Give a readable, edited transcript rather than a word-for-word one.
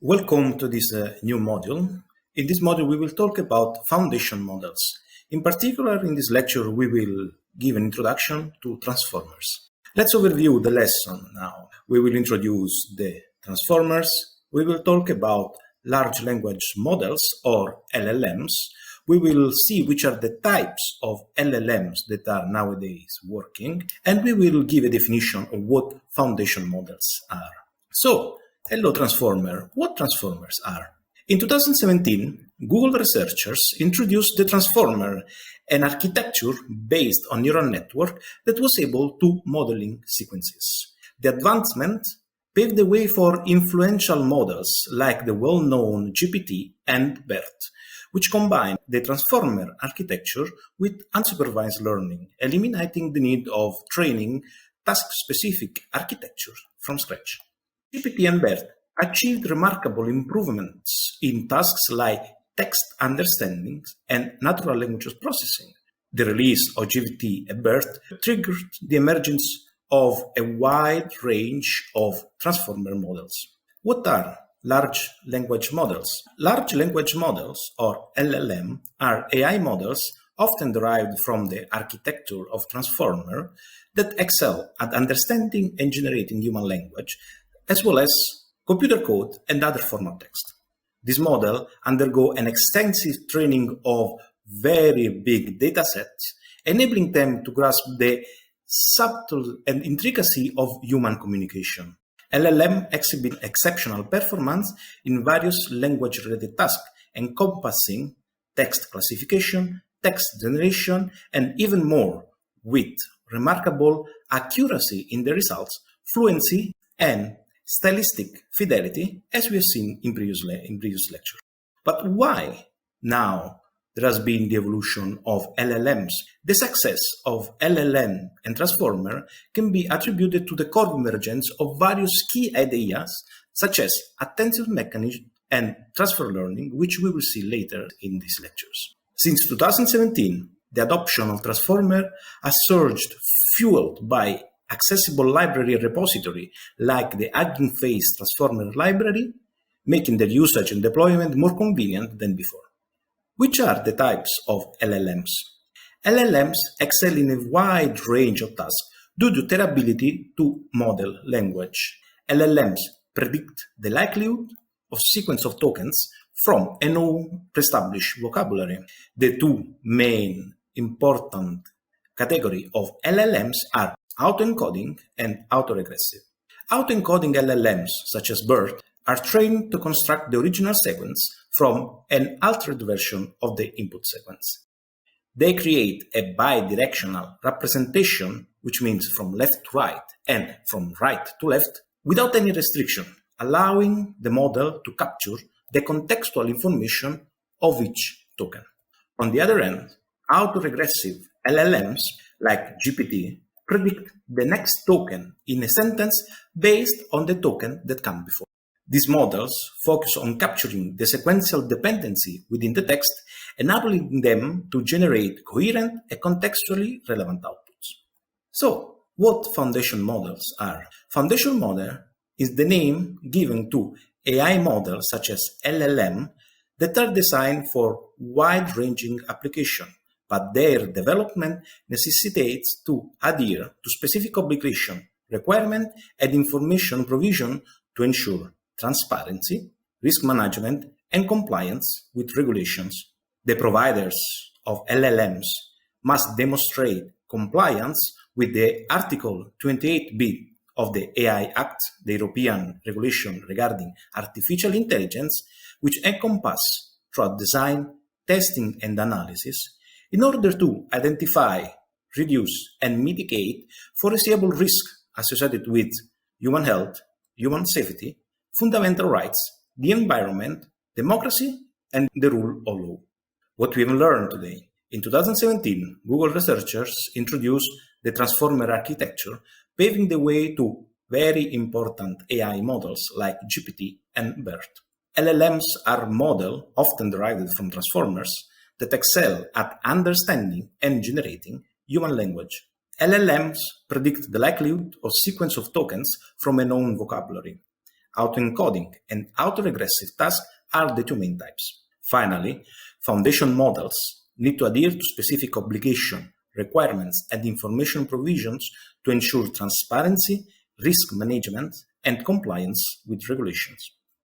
Welcome to this new module. In this module, we will talk about foundation models. In particular, in this lecture, we will give an introduction to transformers. Let's overview the lesson now. We will introduce the transformers. We will talk about large language models or LLMs. We will see which are the types of LLMs that are nowadays working, and we will give a definition of what foundation models are. So, hello transformer, what transformers are? In 2017, Google researchers introduced the transformer, an architecture based on neural network that was able to modeling sequences. The advancement paved the way for influential models like the well-known GPT and BERT, which combine the transformer architecture with unsupervised learning, eliminating the need of training task-specific architecture from scratch. GPT and BERT achieved remarkable improvements in tasks like text understanding and natural language processing. The release of GPT and BERT triggered the emergence of a wide range of transformer models. What are large language models? Large language models, or LLM, are AI models often derived from the architecture of transformer that excel at understanding and generating human language, as well as computer code and other form of text. This model undergo an extensive training of very big data sets, enabling them to grasp the subtle and intricacy of human communication. LLM exhibit exceptional performance in various language-related tasks, encompassing text classification, text generation, and even more, with remarkable accuracy in the results, fluency, and stylistic fidelity, as we have seen in previous lectures. But why now there has been the evolution of LLMs? The success of LLM and transformer can be attributed to the convergence of various key ideas, such as attentive mechanism and transfer learning, which we will see later in these lectures. Since 2017, the adoption of transformer has surged, fueled by accessible library repository like the Hugging Face Transformer library, making their usage and deployment more convenient than before. Which are the types of LLMs? LLMs excel in a wide range of tasks due to their ability to model language. LLMs predict the likelihood of sequence of tokens from a known pre-established vocabulary. The two main important categories of LLMs are autoencoding and autoregressive. Autoencoding LLMs, such as BERT, are trained to construct the original sequence from an altered version of the input sequence. They create a bidirectional representation, which means from left to right and from right to left, without any restriction, allowing the model to capture the contextual information of each token. On the other hand, autoregressive LLMs, like GPT, predict the next token in a sentence based on the token that came before. These models focus on capturing the sequential dependency within the text, enabling them to generate coherent and contextually relevant outputs. So, what foundation models are? Foundation model is the name given to AI models such as LLM that are designed for wide-ranging application, but their development necessitates to adhere to specific obligation, requirement, and information provision to ensure transparency, risk management, and compliance with regulations. The providers of LLMs must demonstrate compliance with the Article 28b of the AI Act, the European regulation regarding artificial intelligence, which encompass throughout design, testing, and analysis, in order to identify, reduce, and mitigate foreseeable risks associated with human health, human safety, fundamental rights, the environment, democracy, and the rule of law. What we have learned today. In 2017, Google researchers introduced the transformer architecture, paving the way to very important AI models like GPT and BERT. LLMs are models often derived from transformers that excel at understanding and generating human language. LLMs predict the likelihood of sequence of tokens from a known vocabulary. autoencoding, and autoregressive tasks are the two main types. Finally, foundation models need to adhere to specific obligation, requirements, and information provisions to ensure transparency, risk management, and compliance with regulations.